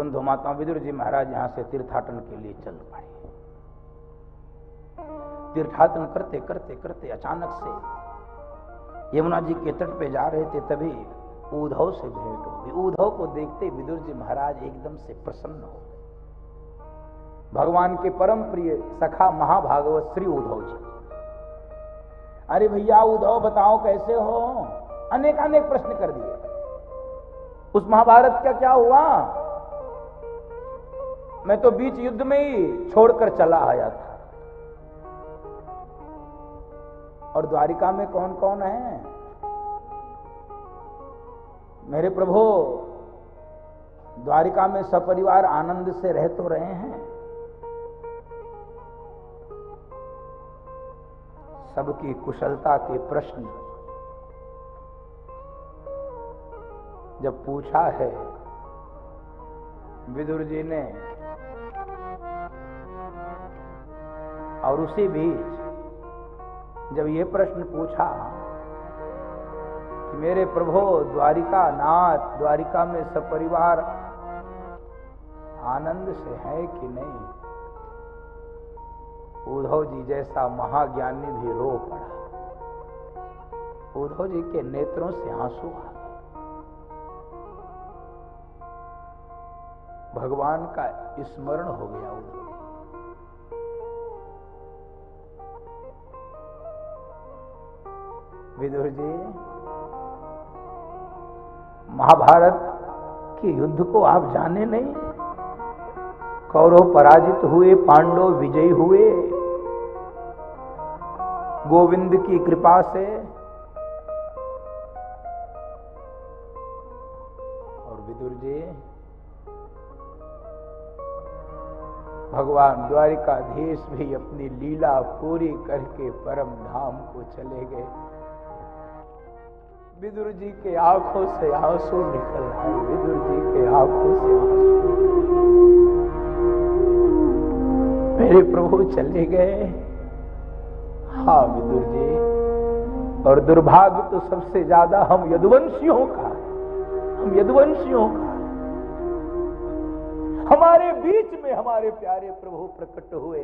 बंधु माताओं, विदुर जी महाराज यहां से तीर्थाटन के लिए चल पड़े। तीर्थाटन करते करते करते अचानक से यमुना जी के तट पे जा रहे थे, तभी उद्धव से भेंट हो गई। उद्धव को देखते विदुर जी महाराज एकदम से प्रसन्न हो गए। भगवान के परम प्रिय सखा महाभागवत श्री उद्धव जी, अरे भैया उद्धव बताओ कैसे हो, अनेक अनेक प्रश्न कर दिए। उस महाभारत का क्या हुआ, मैं तो बीच युद्ध में ही छोड़कर चला आया था। और द्वारिका में कौन कौन है? मेरे प्रभु द्वारिका में सपरिवार आनंद से रह तो रहे हैं। सबकी कुशलता के प्रश्न जब पूछा है विदुर जी ने, और उसी बीच जब ये प्रश्न पूछा कि मेरे प्रभु द्वारिका नाथ, द्वारिका में सपरिवार आनंद से है कि नहीं, उद्धव जी जैसा महाज्ञानी भी रो पड़ा। उद्धव जी के नेत्रों से आंसू आ गए। भगवान का स्मरण हो गया उद्धव। विदुर जी, महाभारत के युद्ध को आप जाने नहीं? कौरव पराजित हुए, पांडव विजयी हुए गोविंद की कृपा से। और विदुर जी, भगवान द्वारिकाधीश भी अपनी लीला पूरी करके परम धाम को चले गए। विदुर जी के आंखों से आंसू निकल आए। विदुर जी के आंखों से आंसू, मेरे प्रभु चले गए। हाँ विदुर जी, और दुर्भाग्य तो सबसे ज्यादा हम यदुवंशियों का, हम यदुवंशियों का। हमारे बीच में हमारे प्यारे प्रभु प्रकट हुए,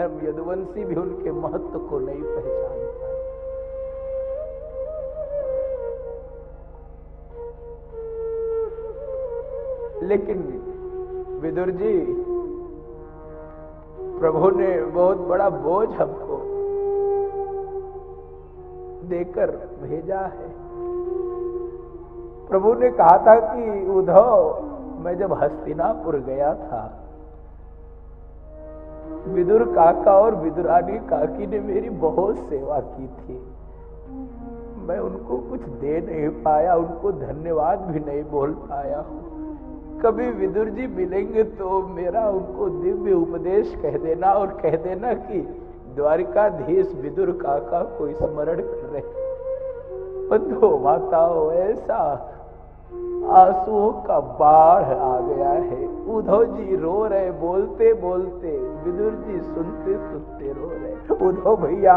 हम यदुवंशी भी उनके महत्व को नहीं पहचान पाए। लेकिन विदुर जी, प्रभु ने बहुत बड़ा बोझ हमको देकर भेजा है। प्रभु ने कहा था कि उद्धव, मैं जब हस्तिनापुर गया था, विदुर काका और विदुरानी काकी ने मेरी बहुत सेवा की थी। मैं उनको कुछ दे नहीं पाया, उनको धन्यवाद भी नहीं बोल पाया हूं। कभी विदुर जी मिलेंगे तो मेरा उनको दिव्य उपदेश कह देना, और कह देना कि द्वारिकाधीश विदुर काका को स्मरण कर रहे। बंधु माताओं, ऐसा आंसुओं का बाढ़ आ गया है। उद्धव जी रो रहे, बोलते बोलते, विदुर जी सुनते सुनते रो रहे। उद्धव भैया,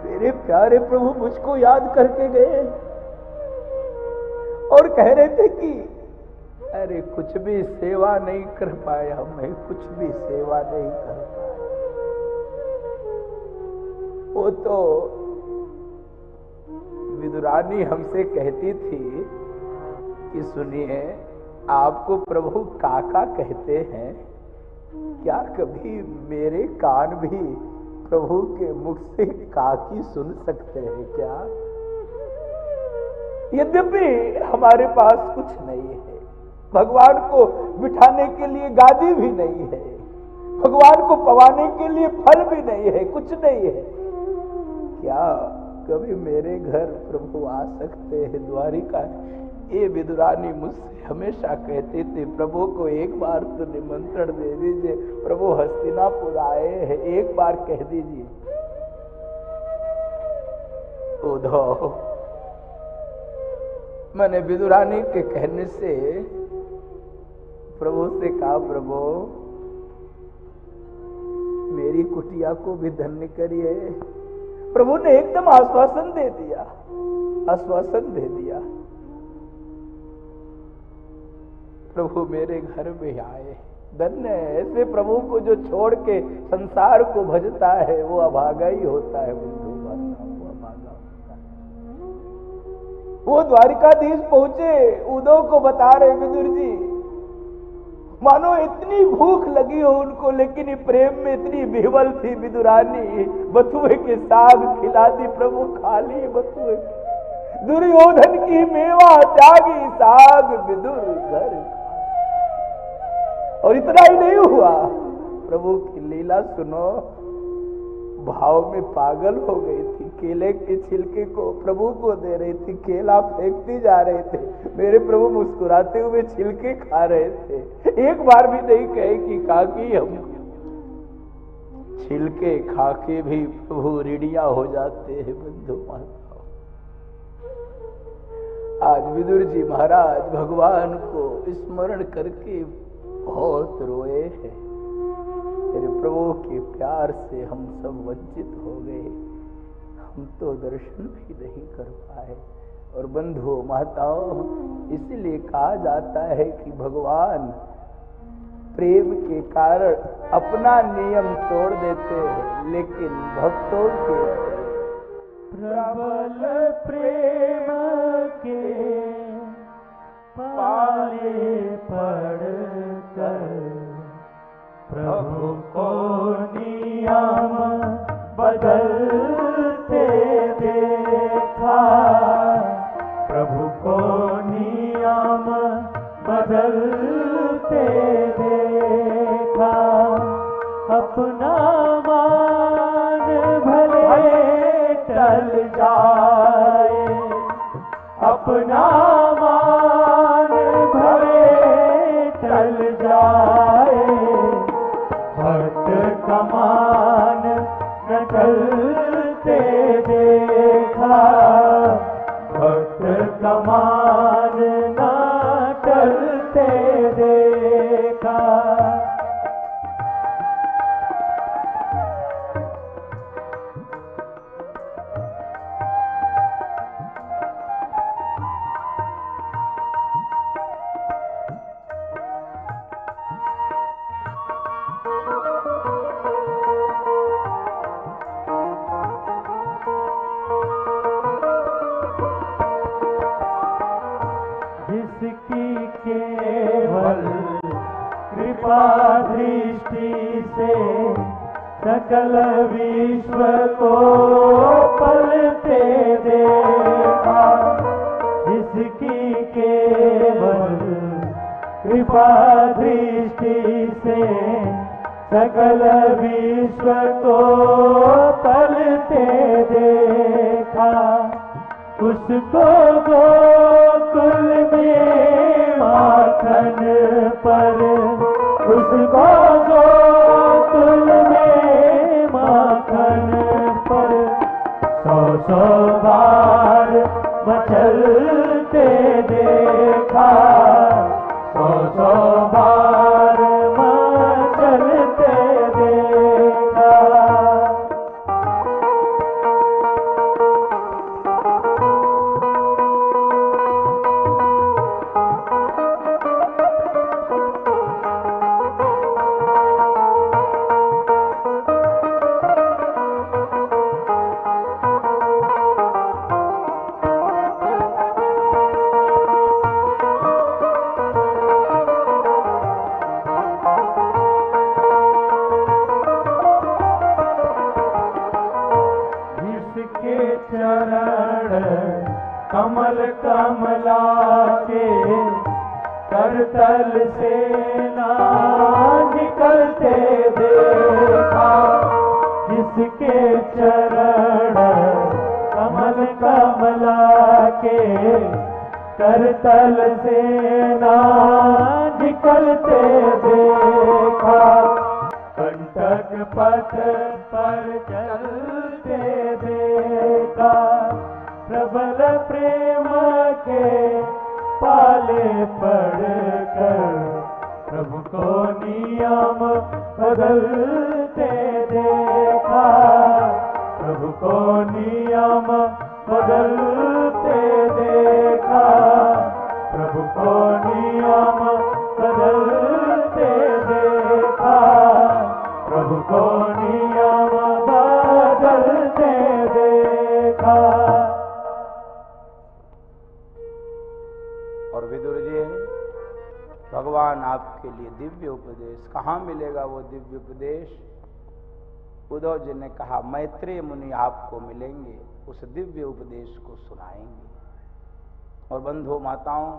मेरे प्यारे प्रभु मुझको याद करके गए और कह रहे थे कि अरे कुछ भी सेवा नहीं कर पाया, मैं कुछ भी सेवा नहीं कर पाया। वो तो विदुरानी हमसे कहती थी कि सुनिए, आपको प्रभु काका कहते हैं, क्या कभी मेरे कान भी प्रभु के मुख से काकी सुन सकते हैं क्या? यद्यपि हमारे पास कुछ नहीं है, भगवान को बिठाने के लिए गादी भी नहीं है, भगवान को पवाने के लिए फल भी नहीं है, कुछ नहीं है, क्या कभी मेरे घर प्रभु आ सकते हैं द्वारिका? ये विदुरानी मुझसे हमेशा कहते थे, प्रभु को एक बार तो निमंत्रण दे दीजिए, प्रभु हस्तिनापुर आए हैं, एक बार कह दीजिए। उद्धव, मैंने विदुरानी के कहने से प्रभु से कहा, प्रभु मेरी कुटिया को भी धन्य करिए। प्रभु ने एकदम आश्वासन दे दिया, आश्वासन दे दिया। प्रभु मेरे घर में आए। धन्य है ऐसे प्रभु को जो छोड़ के संसार को भजता है, वो अभागा ही होता है बंधु, वो अभागा होता है। वो द्वारिकाधीश पहुंचे, उद्धव को बता रहे विदुर जी, मानो इतनी भूख लगी हो उनको, लेकिन प्रेम में इतनी विह्वल थी विदुरानी, बथुए के साग खिला दी प्रभु, खा ली बथुए। दुर्योधन की मेवा त्यागी, साग विदुर घर। और इतना ही नहीं हुआ, प्रभु की लीला सुनो, भाव में पागल हो गई थी। केले के छिलके को प्रभु को दे रही थी, केला फेंकती जा रहे थे, मेरे प्रभु मुस्कुराते हुए छिलके खा रहे थे। एक बार भी नहीं कहे कि काकी हम छिलके खा के भी प्रभु ऋणिया हो जाते हैं। बंधु माताओं, आज विदुर जी महाराज भगवान को स्मरण करके बहुत रोए हैं। मेरे प्रभु के प्यार से हम सब वंचित हो गए, हम तो दर्शन भी नहीं कर पाए। और बंधुओं माताओं, इसलिए कहा जाता है कि भगवान प्रेम के कारण अपना नियम तोड़ देते हैं, लेकिन भक्तों के प्रबल प्रेम के पाले पड़ कर प्रभु को नियम बदलते देखा, प्रभु को नियम बदलते देखा। अपना मान भले टल जाए, अपना मान भले टल जाए, भक्त का मान न टलते देखा, भक्त का मान न टलते देखा। जिसकी केवल कृपा दृष्टि से सकल विश्व को पलते देखा, जिसकी केवल कृपा दृष्टि से सकल विश्व को पलते देखा। उसको गोकुल में माखन पर, उसको गोकुल में माखन पर 100 बार मचलते देखा, 100 बार मचलते देखा। कमल कमला के करतल से ना निकलते देखा, जिसके चरण कमल कमला के करतल से ना निकलते देखा। कंटक पथ पर चलते देखा, प्रबल प्रेम के पाले पड़कर प्रभु को नियम बदलते देखा, प्रभु को नियम बदलते देखा, प्रभु को नियम देखा। और विदुर जी, भगवान आपके लिए दिव्य उपदेश, कहाँ मिलेगा वो दिव्य उपदेश? उद्धव जी ने कहा, मैत्रेय मुनि आपको मिलेंगे, उस दिव्य उपदेश को सुनाएंगे। और बंधु माताओं,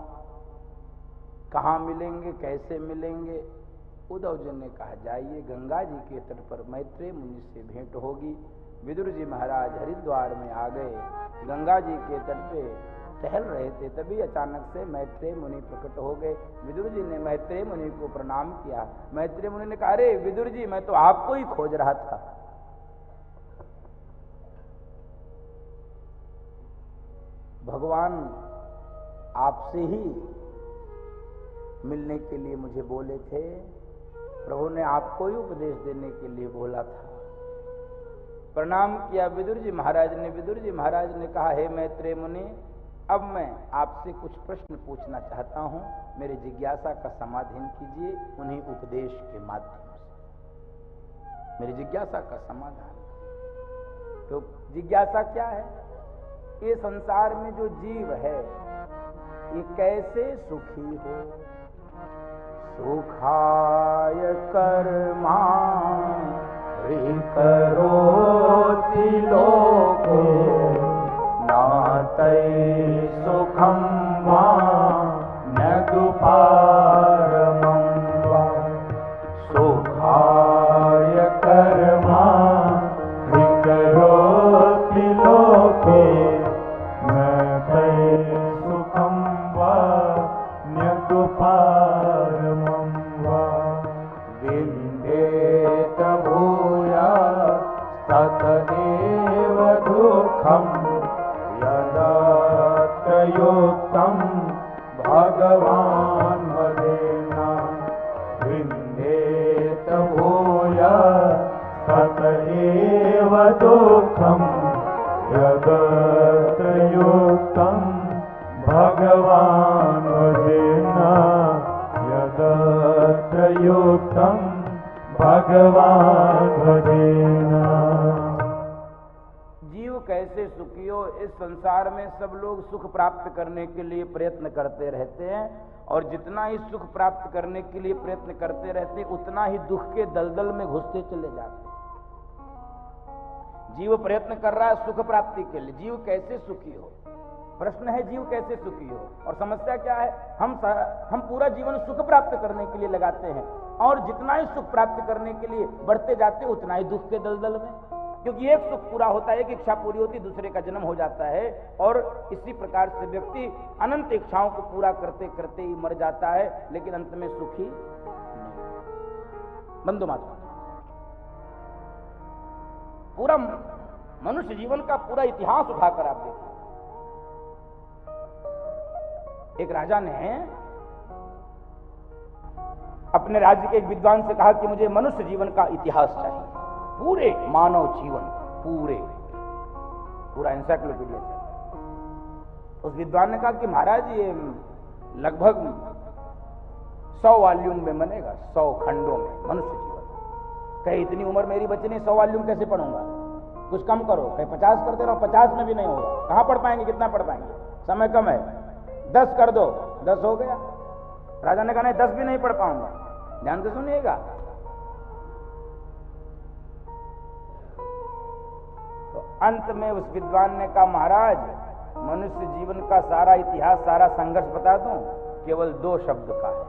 कहाँ मिलेंगे, कैसे मिलेंगे? उद्धव जी ने कहा, जाइए गंगा जी के तट पर मैत्रेय मुनि से भेंट होगी। विदुर जी महाराज हरिद्वार में आ गए, गंगा जी के तट पे टहल रहे थे, तभी अचानक से मैत्रेय मुनि प्रकट हो गए। विदुर जी ने मैत्रेय मुनि को प्रणाम किया। मैत्रेय मुनि ने कहा, अरे विदुर जी, मैं तो आपको ही खोज रहा था। भगवान आपसे ही मिलने के लिए मुझे बोले थे, प्रभु ने आपको ही उपदेश देने के लिए बोला था। प्रणाम किया विदुर जी महाराज ने। विदुर जी महाराज ने कहा, हे मैत्रेय मुनि, अब मैं आपसे कुछ प्रश्न पूछना चाहता हूं, मेरी जिज्ञासा का समाधान कीजिए उन्हीं उपदेश के माध्यम से। मेरी जिज्ञासा का समाधान। तो जिज्ञासा क्या है? ये संसार में जो जीव है, ये कैसे सुखी हो? सुखाय कर्मा करोति लोको नातै सुखम वा न दुपारमं वा। सुखाय कर्मा करोति लोके नातै सुखम वा न दुपारमं वा। विन्देत भूया ततएव दुःखं यदत्र युक्तं भगवान् वदेना। विन्देत भूया ततएव दुःखं यदत्र युक्तं भगवान् वदेना। यदत्र युक्तं भगवान् वदेना। जीव कैसे सुखी हो? इस संसार में सब लोग सुख प्राप्त करने के लिए प्रयत्न करते रहते हैं, और जितना ही सुख प्राप्त करने के लिए प्रयत्न करते रहते हैं, उतना ही दुख के दलदल में घुसते चले जाते हैं। जीव प्रयत्न कर रहा है सुख प्राप्ति के लिए, जीव कैसे सुखी हो? प्रश्न है, जीव कैसे सुखी हो? और समस्या क्या है? हम पूरा जीवन सुख प्राप्त करने के लिए लगाते हैं, और जितना ही सुख प्राप्त करने के लिए बढ़ते जाते हैं, उतना ही दुख के दलदल में। क्योंकि एक सुख पूरा होता है, एक इच्छा पूरी होती, दूसरे का जन्म हो जाता है, और इसी प्रकार से व्यक्ति अनंत इच्छाओं को पूरा करते करते ही मर जाता है, लेकिन अंत में सुखी नहीं। बंधु माता, पूरा मनुष्य जीवन का पूरा इतिहास उठाकर आप देखिए। एक राजा ने अपने राज्य के एक विद्वान से कहा कि मुझे मनुष्य जीवन का इतिहास चाहिए, पूरे मानव जीवन, पूरा एनसाइक्लोपीडिया चाहिए। उस विद्वान ने कहा कि महाराज, ये लगभग 100 वॉल्यूम में बनेगा, 100 खंडों में मनुष्य जीवन। कहे इतनी उम्र मेरी बची नहीं, 100 वॉल्यूम कैसे पढ़ूंगा? कुछ कम करो। कहे 50 करते रहो, 50 में भी नहीं होगा। कहां पढ़ पाएंगे? कितना पढ़ पाएंगे? समय कम है, 10 कर दो। 10 हो गया। राजा ने कहा नहीं, 10 भी नहीं पढ़ पाऊंगा। ध्यान से सुनिएगा। तो अंत में उस विद्वान ने कहा, महाराज, मनुष्य जीवन का सारा इतिहास, सारा संघर्ष बता दूं? केवल 2 शब्द का है।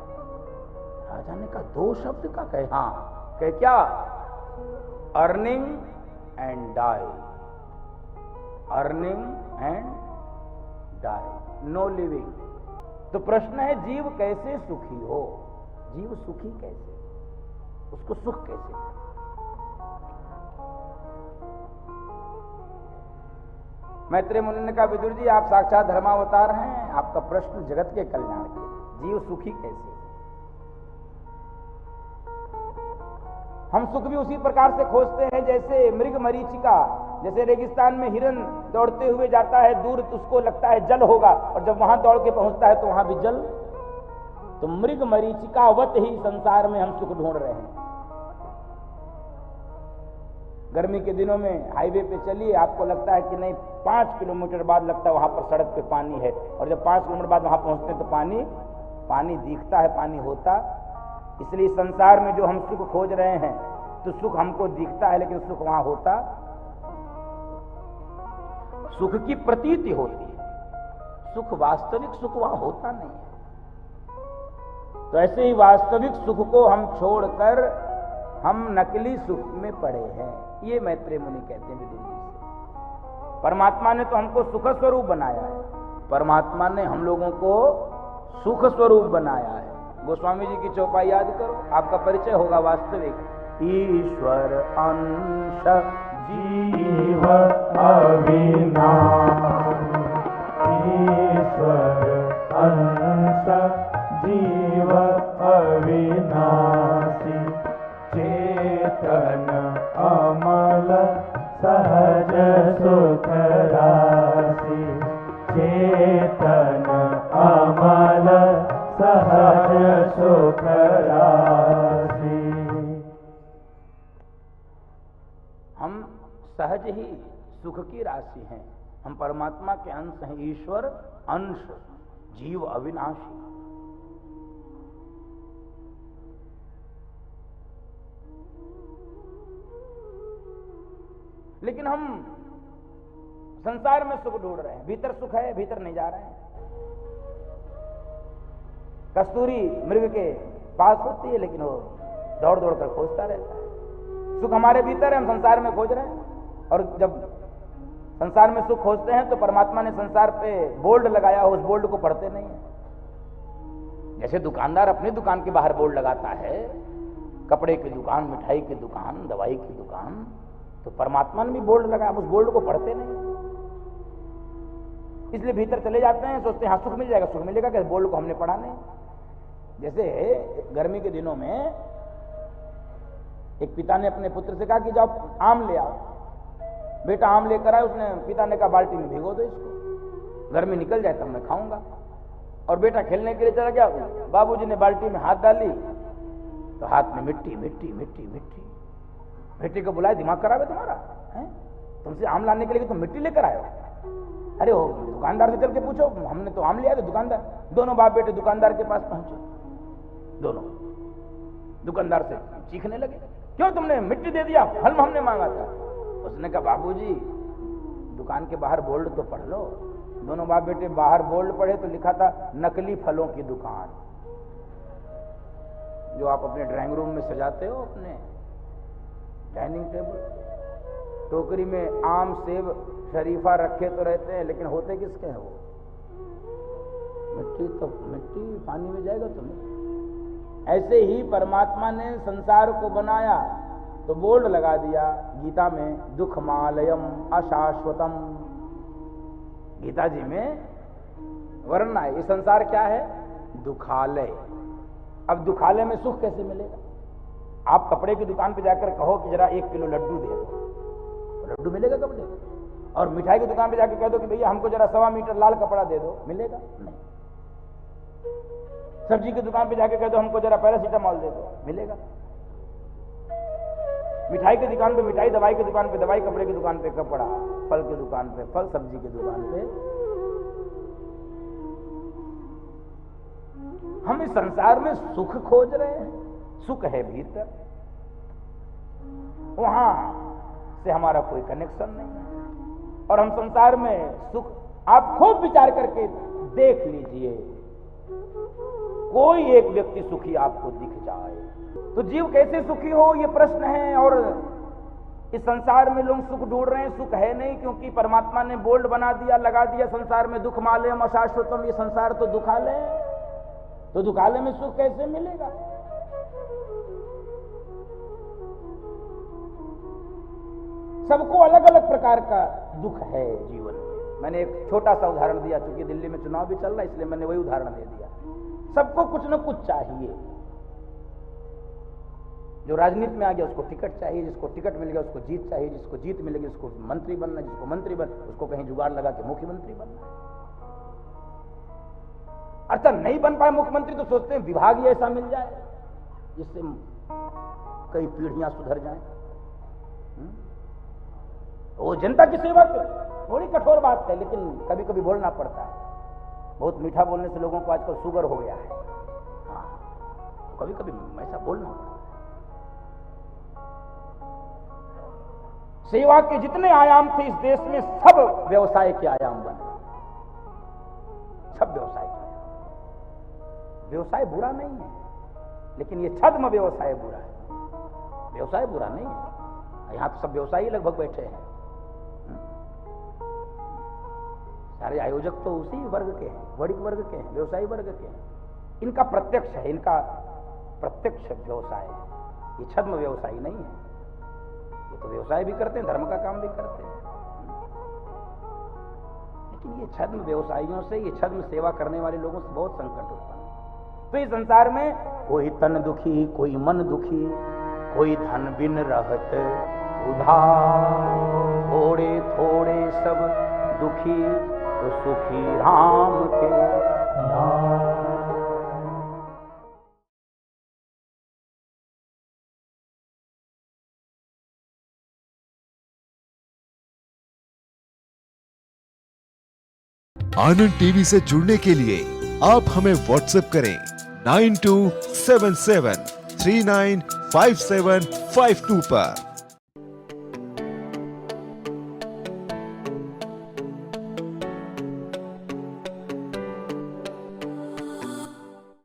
राजा ने कहा 2 शब्द का? कहे हाँ। कहे क्या? Earning and die. Earning and die, no living. तो प्रश्न है, जीव कैसे सुखी हो? जीव सुखी कैसे? उसको सुख कैसे? मैत्रेय मुनि ने कहा, विदुर जी, आप साक्षात धर्मावतार हैं, आपका प्रश्न जगत के कल्याण के। जीव सुखी कैसे? हम सुख भी उसी प्रकार से खोजते हैं जैसे मृग मरीचिका। जैसे रेगिस्तान में हिरन दौड़ते हुए जाता है, दूर उसको लगता है जल होगा, और जब वहां दौड़ के पहुंचता है तो वहां भी जल। तो मृग मरीचिकावत ही संसार में हम सुख ढूंढ रहे हैं। गर्मी के दिनों में हाईवे पे चलिए, आपको लगता है कि नहीं 5 किलोमीटर बाद लगता है वहां पर सड़क पे पानी है, और जब 5 किलोमीटर बाद वहां पहुंचते हैं तो पानी दिखता है, पानी होता। इसलिए संसार में जो हम सुख खोज रहे हैं तो सुख हमको दिखता है, लेकिन सुख वहां होता, सुख की प्रतीति होती है, सुख वास्तविक सुख वहां होता नहीं है। तो ऐसे ही वास्तविक सुख को हम छोड़कर हम नकली सुख में पड़े हैं, ये मैत्रेय मुनि कहते हैं विदुर जी से। परमात्मा ने तो हमको सुख स्वरूप बनाया है, परमात्मा ने हम लोगों को सुख स्वरूप बनाया है। गोस्वामी जी की चौपाई याद करो, आपका परिचय होगा वास्तविक। ईश्वर अंश जीव अविनाशी, ईश्वर अंश जीव अविनाशी, चेतन अमल सहज सुख राशि, चेतन अमल सहज सुख राशि। हम सहज ही सुख की राशि हैं, हम परमात्मा के अंश हैं, ईश्वर अंश जीव अविनाशी। लेकिन हम संसार में सुख ढूंढ रहे हैं, भीतर सुख है, भीतर नहीं जा रहे हैं। कस्तूरी मृग के पास होती है, लेकिन वो दौड़ दौड़ कर खोजता रहता है। सुख हमारे भीतर है, हम संसार में खोज रहे हैं। और जब संसार में सुख खोजते हैं तो परमात्मा ने संसार पे बोर्ड लगाया, उस बोर्ड को पढ़ते नहीं है। जैसे दुकानदार अपनी दुकान के बाहर बोर्ड लगाता है, कपड़े की दुकान, मिठाई की दुकान, दवाई की दुकान, तो परमात्मा ने भी बोर्ड लगाया, उस बोर्ड को पढ़ते नहीं। इसलिए भीतर चले जाते हैं, सोचते हैं हाँ सुख मिल जाएगा, सुख मिलेगा, क्या बोर्ड को हमने पढ़ा नहीं। जैसे गर्मी के दिनों में एक पिता ने अपने पुत्र से कहा कि जाओ आम ले आओ। बेटा आम लेकर आए, उसने पिता ने कहा बाल्टी में भिगो दो इसको, गर्मी निकल जाए तब मैं खाऊंगा। और बेटा खेलने के लिए चला गया, बाबूजी ने बाल्टी में हाथ डाली तो हाथ में मिट्टी मिट्टी मिट्टी मिट्टी। बेटे को बुलाया, दिमाग खराब है तुम्हारा, है? तुमसे आम लाने के लिए तुम मिट्टी लेकर आए हो? अरे वो दुकानदार से चल के पूछो, हमने तो आम लिया था। दुकानदार, दोनों बाप बेटे दुकानदार के पास पहुंचे, दोनों दुकानदार से चीखने लगे, क्यों तुमने मिट्टी दे दिया, फल हमने मांगा था। उसने कहा बाबूजी दुकान के बाहर बोर्ड तो पढ़ लो। दोनों बाप बेटे बाहर बोर्ड पढ़े तो लिखा था नकली फलों की दुकान, जो आप अपने ड्राइंग रूम में सजाते हो, अपने डाइनिंग टेबल, टोकरी में आम सेब शरीफा रखे तो रहते हैं, लेकिन होते किसके हैं वो? मिट्टी। तो मिट्टी पानी में जाएगा तुम्हें। ऐसे ही परमात्मा ने संसार को बनाया तो बोर्ड लगा दिया गीता में, दुखमालयम अशाश्वतम। गीता जी में वर्णन है, ये संसार क्या है? दुखालय। अब दुखालय में सुख कैसे मिलेगा? आप कपड़े की दुकान पे जाकर कहो कि जरा 1 किलो लड्डू दे दो, लड्डू मिलेगा कपड़े? और मिठाई की दुकान पे जाकर कह दो कि भैया हमको जरा 1.25 मीटर लाल कपड़ा दे दो, मिलेगा? नहीं। सब्जी की दुकान पे जाकर कह दो हमको जरा पैरासीटामॉल दे दो, मिलेगा? मिठाई की दुकान पे मिठाई, दवाई की दुकान पे दवाई, कपड़े की दुकान पे कपड़ा, फल की दुकान पे फल, सब्जी की दुकान पे। हम इस संसार में सुख खोज रहे हैं, सुख है भीतर, वहां से हमारा कोई कनेक्शन नहीं है। और हम संसार में सुख, आप खूब विचार करके देख लीजिए, कोई एक व्यक्ति सुखी आपको दिख जाए तो जीव कैसे सुखी हो, ये प्रश्न है। और इस संसार में लोग सुख ढूंढ रहे हैं, सुख है नहीं, क्योंकि परमात्मा ने बोल्ड बना दिया, लगा दिया संसार में, दुख मालयम अशाश्वतम। ये संसार तो दुखालय है, तो दुखालय में सुख कैसे मिलेगा? सबको अलग अलग प्रकार का दुख है जीवन में। मैंने एक छोटा सा उदाहरण दिया, चूंकि दिल्ली में चुनाव भी चल रहा है इसलिए मैंने वही उदाहरण दे दिया। सबको कुछ न कुछ चाहिए। जो राजनीति में आ गया उसको टिकट चाहिए, जिसको टिकट मिल गया उसको जीत चाहिए, जिसको जीत मिलेगी उसको मंत्री बनना, जिसको मंत्री बन उसको कहीं जुगाड़ लगा के मुख्यमंत्री बनना है। अर्थात नहीं बन पाए मुख्यमंत्री तो सोचते हैं विभाग ही ऐसा मिल जाए जिससे कई पीढ़ियां सुधर जाएं। वो जनता की सेवा थोड़ी कठोर बात है, लेकिन कभी कभी बोलना पड़ता है। बहुत मीठा बोलने से लोगों को आजकल शुगर हो गया है। हाँ, कभी कभी ऐसा बोलना पड़ता है। सेवा के जितने आयाम थे इस देश में, सब व्यवसाय के आयाम बने, सब व्यवसाय के आयाम। व्यवसाय बुरा नहीं है, लेकिन ये छद्म व्यवसाय बुरा है। व्यवसाय बुरा नहीं है, यहां तो सब व्यवसायी लगभग बैठे हैं। सारे आयोजक तो उसी वर्ग के हैं, वणिक वर्ग के हैं, व्यवसायी वर्ग के हैं। इनका प्रत्यक्ष है, इनका प्रत्यक्ष व्यवसाय है, ये छद्म व्यवसायी नहीं है। ये तो व्यवसाय भी करते हैं, धर्म का काम भी करते हैं, लेकिन ये छद्म व्यवसायियों से, ये छद्म सेवा करने वाले लोगों से बहुत संकट उत्पन्न। तो इस संसार में कोई तन दुखी, कोई मन दुखी, कोई धन बिन रहत उधार, थोड़े थोड़े सब दुखी तो सुखी राम के नाम। आनंद टीवी से जुड़ने के लिए आप हमें व्हाट्सएप करें 9277395752 पर।